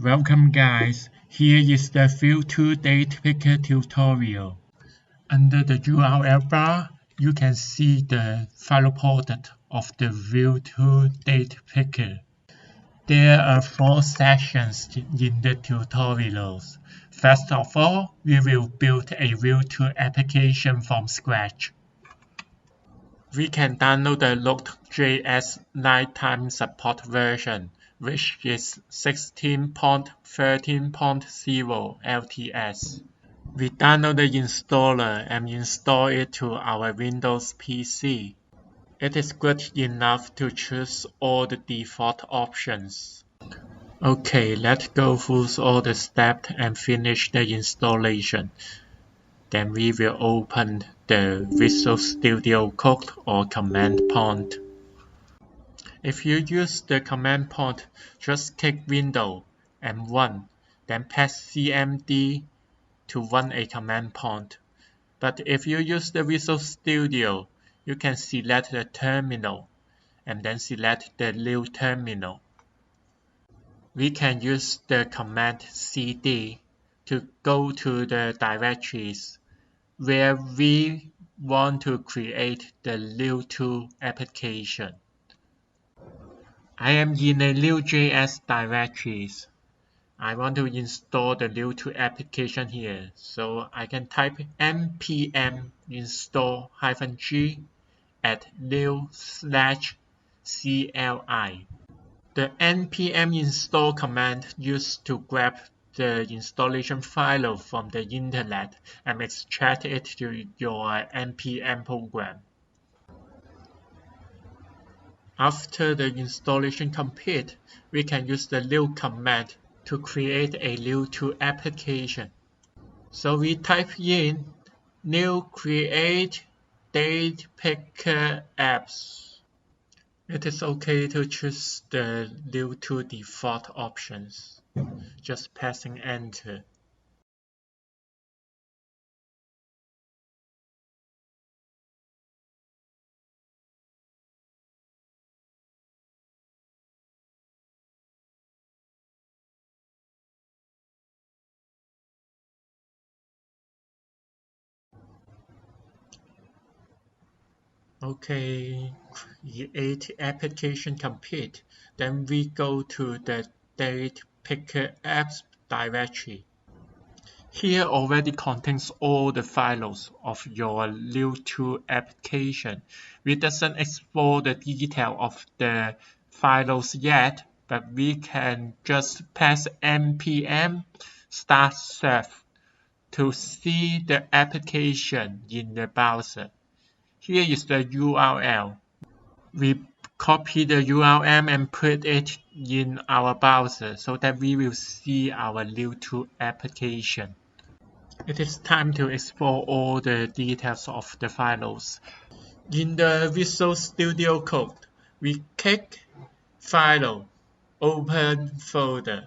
Welcome guys, here is the Vue.to DatePicker tutorial. Under the URL bar, you can see the file product of the Vue.to DatePicker. There are 4 sections in the tutorials. First of all, we will build a Vue.to application from scratch. We can download the Node.js lifetime support version, which is 16.13.0 LTS. We download the installer and install it to our Windows PC. It is good enough to choose all the default options. Okay, let's go through all the steps and finish the installation. Then we will open the Visual Studio Code or command prompt. If you use the command prompt, just click Window and Run, then press CMD to run a command prompt. But if you use the Visual Studio, you can select the terminal and then select the new terminal. We can use the command cd to go to the directories where we want to create the Vue.to application. I am in a Vue.js directories. I want to install the Vue.to application here, so I can type npm install -g at new/CLI. The npm install command used to grab the installation file from the internet and extract it to your npm program. After the installation complete, we can use the new command to create a Vue.to application. So we type in new create DatePicker apps. It is okay to choose the Vue.to default options. Just pressing enter. Okay, create application complete. Then we go to the DatePicker apps directory. Here already contains all the files of your Vue.to application. We doesn't explore the detail of the files yet, but we can just press npm start serve to see the application in the browser. Here is the URL. We copy the URL and put it in our browser so that we will see our Vue.to application. It is time to explore all the details of the files. In the Visual Studio Code, we click File, Open Folder.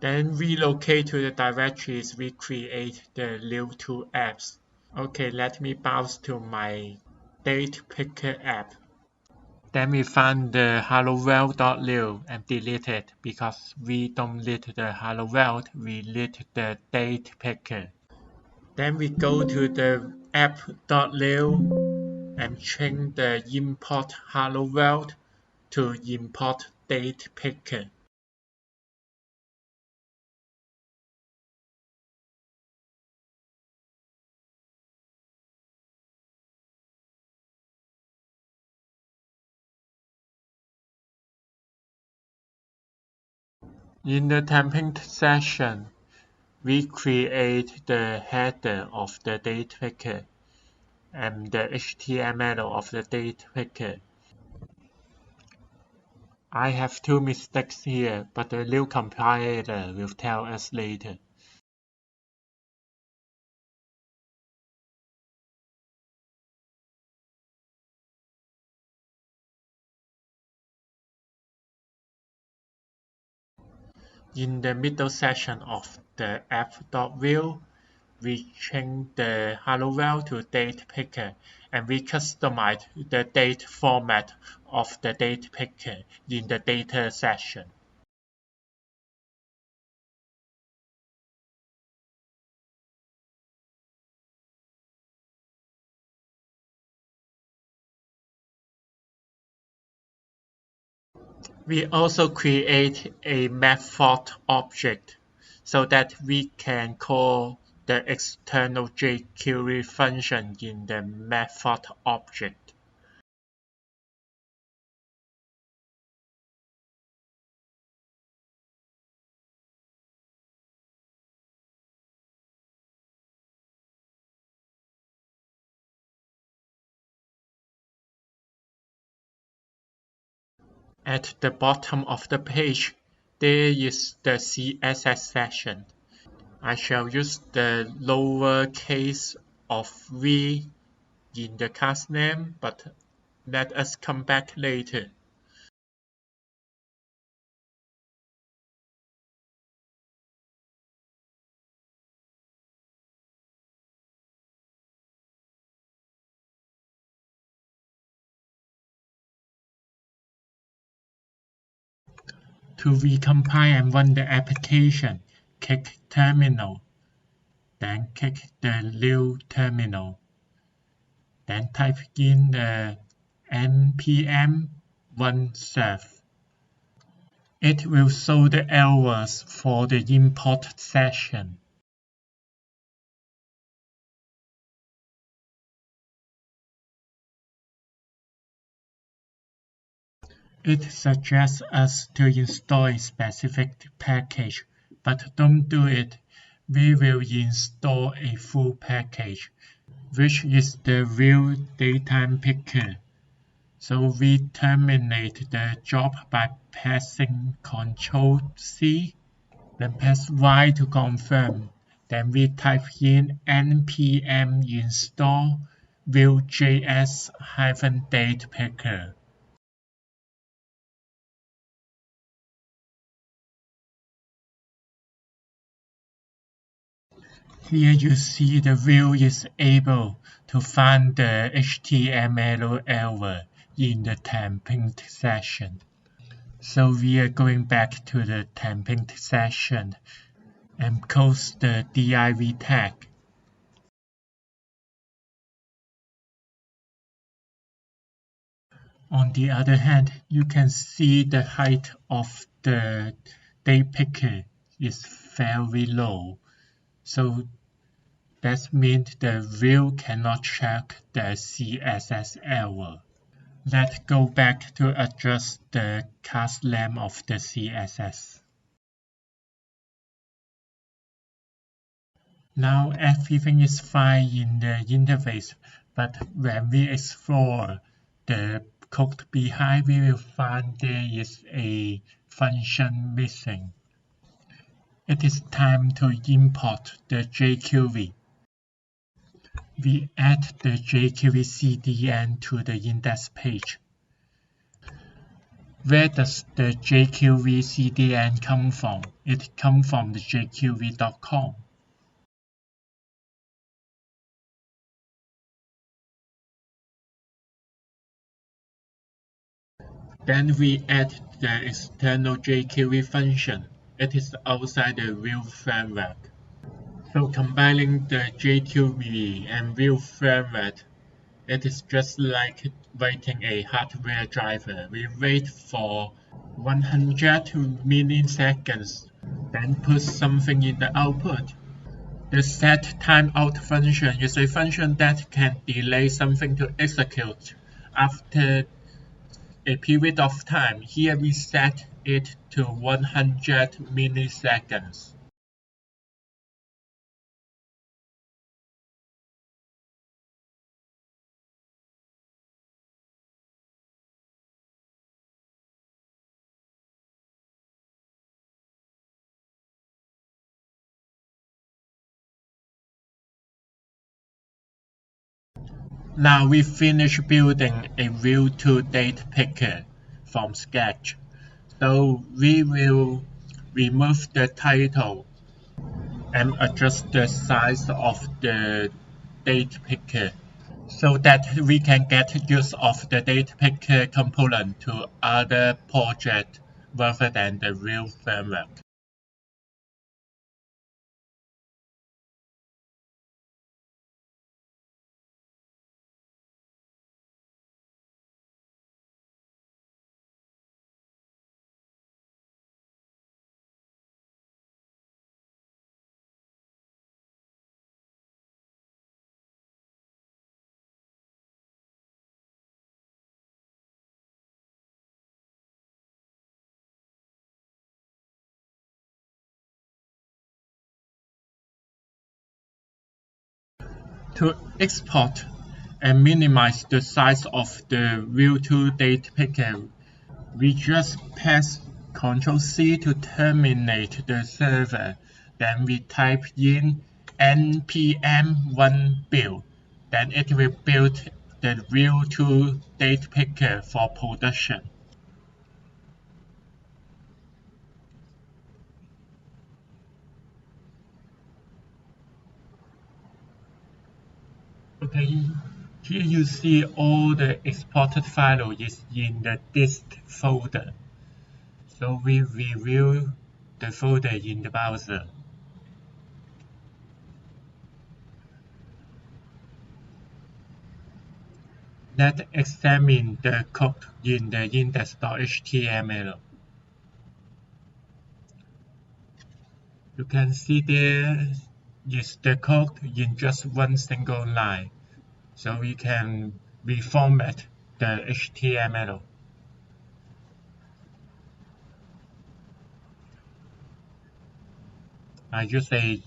Then relocate to the directories we create the Vue.to apps. Okay, let me browse to my DatePicker app. Then we find the hello-world.vue and delete it because we don't need the hello world, we need the DatePicker. Then we go to the app.vue and change the import hello world to import DatePicker. In the template section, we create the header of the DatePicker and the HTML of the DatePicker. I have 2 mistakes here, but the new compiler will tell us later. In the middle section of the app.vue, we change the hello world to DatePicker and we customize the date format of the DatePicker in the data section. We also create a method object so that we can call the external jQuery function in the method object. At the bottom of the page, there is the CSS section. I shall use the lowercase of v in the class name, but let us come back later. To recompile and run the application, click Terminal, then click the new terminal, then type in the npm run serve. It will show the errors for the import session. It suggests us to install a specific package, but don't do it. We will install a full package, which is the Vue DatePicker. So we terminate the job by pressing Ctrl+C, then press Y to confirm. Then we type in npm install Vue.js-DatePicker. Here you see the Vue is able to find the HTML error in the template section. So we are going back to the template section and close the div tag. On the other hand, you can see the height of the DatePicker is very low. So that means the Vue cannot check the CSS error. Let's go back to adjust the class name of the CSS. Now everything is fine in the interface, but when we explore the code behind, we will find there is a function missing. It is time to import the jQuery. We add the jQuery CDN to the index page. Where does the jQuery CDN come from? It comes from the jQuery.com. Then we add the external jQuery function. It is outside the Vue framework. So combining the jQuery and Vue framework, it is just like writing a hardware driver. We wait for 100 milliseconds, then put something in the output. The setTimeout function is a function that can delay something to execute after a period of time. Here we set it to 100 milliseconds. Now we finish building a Vue to DatePicker from scratch. So we will remove the title and adjust the size of the DatePicker so that we can get use of the DatePicker component to other projects rather than the Vue framework. To export and minimize the size of the Vue to DatePicker, we just press Ctrl+C to terminate the server. Then we type in npm build. Then it will build the Vue to DatePicker for production. Okay, here you see all the exported file is in the dist folder. So we review the folder in the browser. Let's examine the code in the index.html. You can see there is the code in just one single line. So we can reformat the HTML. I use a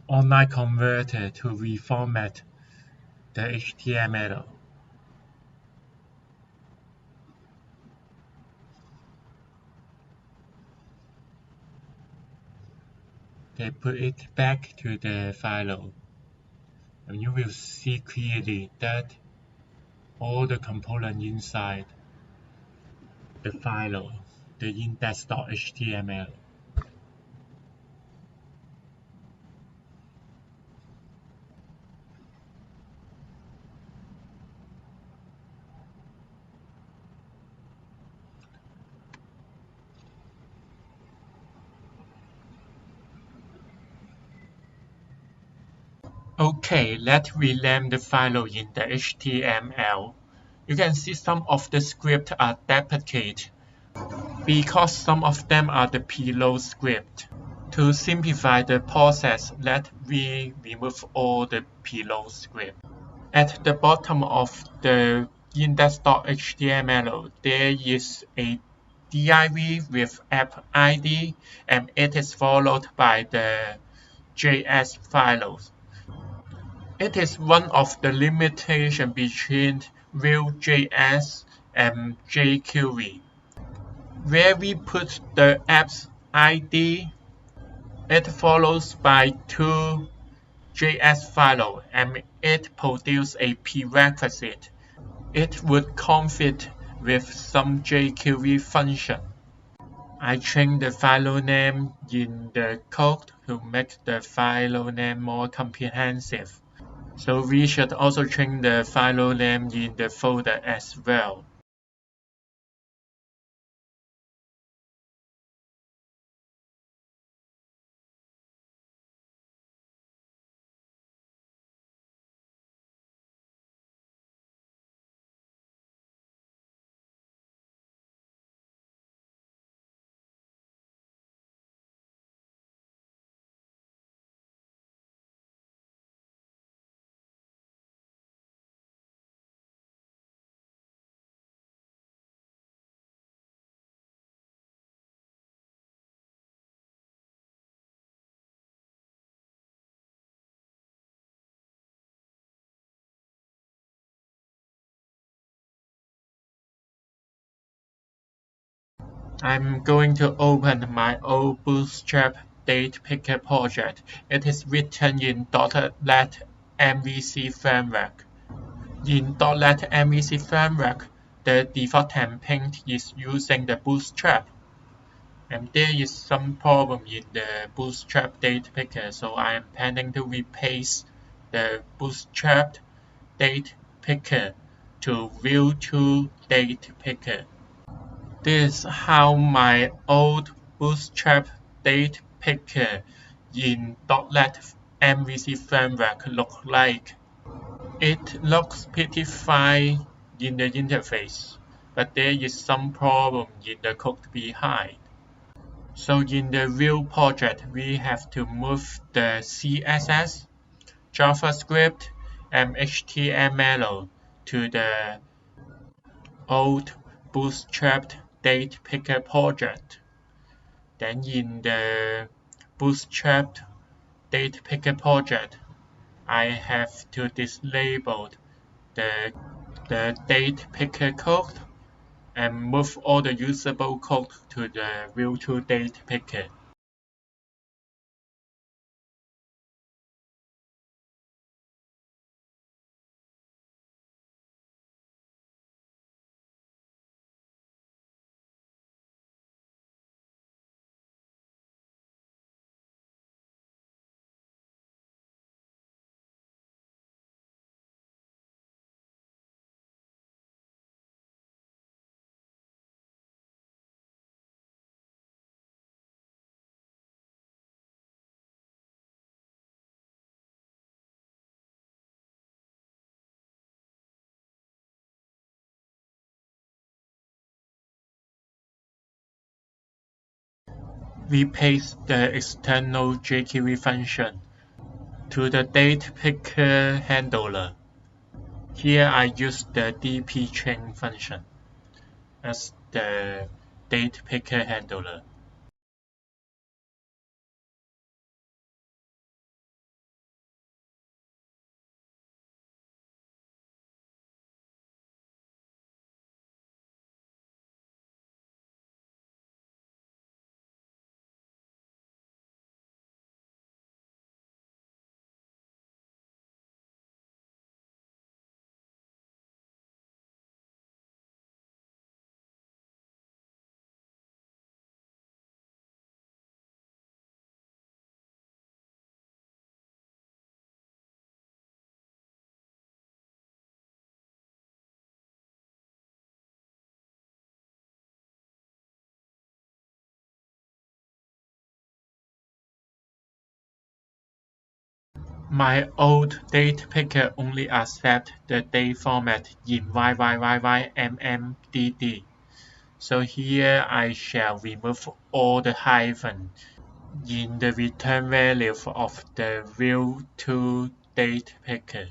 online converter to reformat the HTML. Okay, put it back to the file. And you will see clearly that all the components inside the file, the index.html. Okay, let's rename the file in the HTML. You can see some of the scripts are deprecated because some of them are the payload script. To simplify the process, let me remove all the payload script. At the bottom of the index.html, there is a div with app ID, and it is followed by the JS files. It is one of the limitations between Vue.js and jQuery. Where we put the app's ID, it follows by two JS files and it produces a prerequisite. It would conflict with some jQuery function. I changed the file name in the code to make the file name more comprehensive. So we should also change the file name in the folder as well. I'm going to open my old Bootstrap DatePicker project. It is written in .NET MVC framework. In .NET MVC framework, the default template is using the Bootstrap. And there is some problem in the Bootstrap DatePicker, so I am planning to replace the Bootstrap DatePicker to Vue to DatePicker. This is how my old Bootstrap DatePicker in .NET MVC framework looks like. It looks pretty fine in the interface, but there is some problem in the code behind. So in the Vue project, we have to move the CSS, JavaScript, and HTML to the old Bootstrap DatePicker project. Then in the Bootstrap DatePicker project, I have to disable the DatePicker code and move all the usable code to the Vue2 DatePicker. We paste the external jQuery function to the DatePicker handler. Here I use the dpchain function as the DatePicker handler. My old DatePicker only accepts the date format in YYYYMMDD. So here I shall remove all the hyphen in the return value of the Vue2 DatePicker.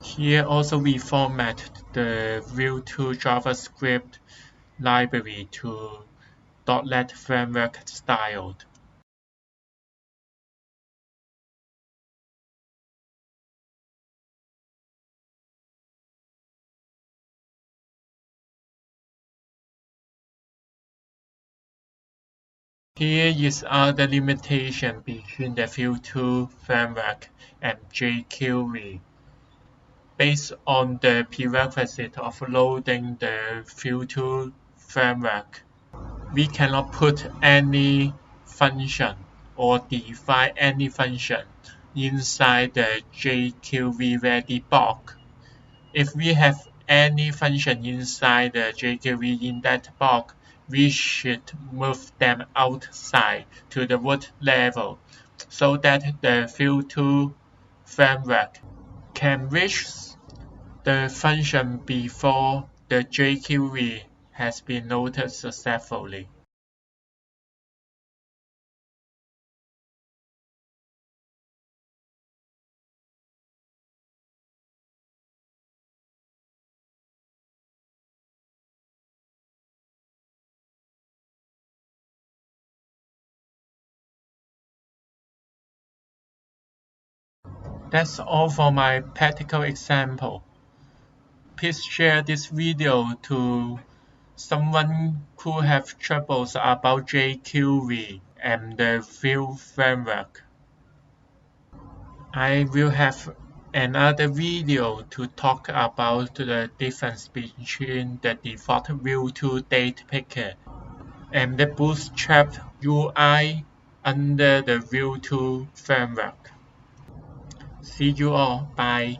Here also we format the Vue2 JavaScript library to .NET Framework styled. Here is other limitation between the Vue2 framework and jQuery. Based on the prerequisite of loading the Vue2 framework, we cannot put any function or define any function inside the jQuery ready block. If we have any function inside the jQuery in that block, we should move them outside to the root level so that the Vue2 framework can reach the function before the jQuery has been loaded successfully. That's all for my practical example. Please share this video to someone who have troubles about jQuery and the Vue framework. I will have another video to talk about the difference between the default Vue2 DatePicker and the Bootstrap UI under the Vue2 framework. See you all. Bye.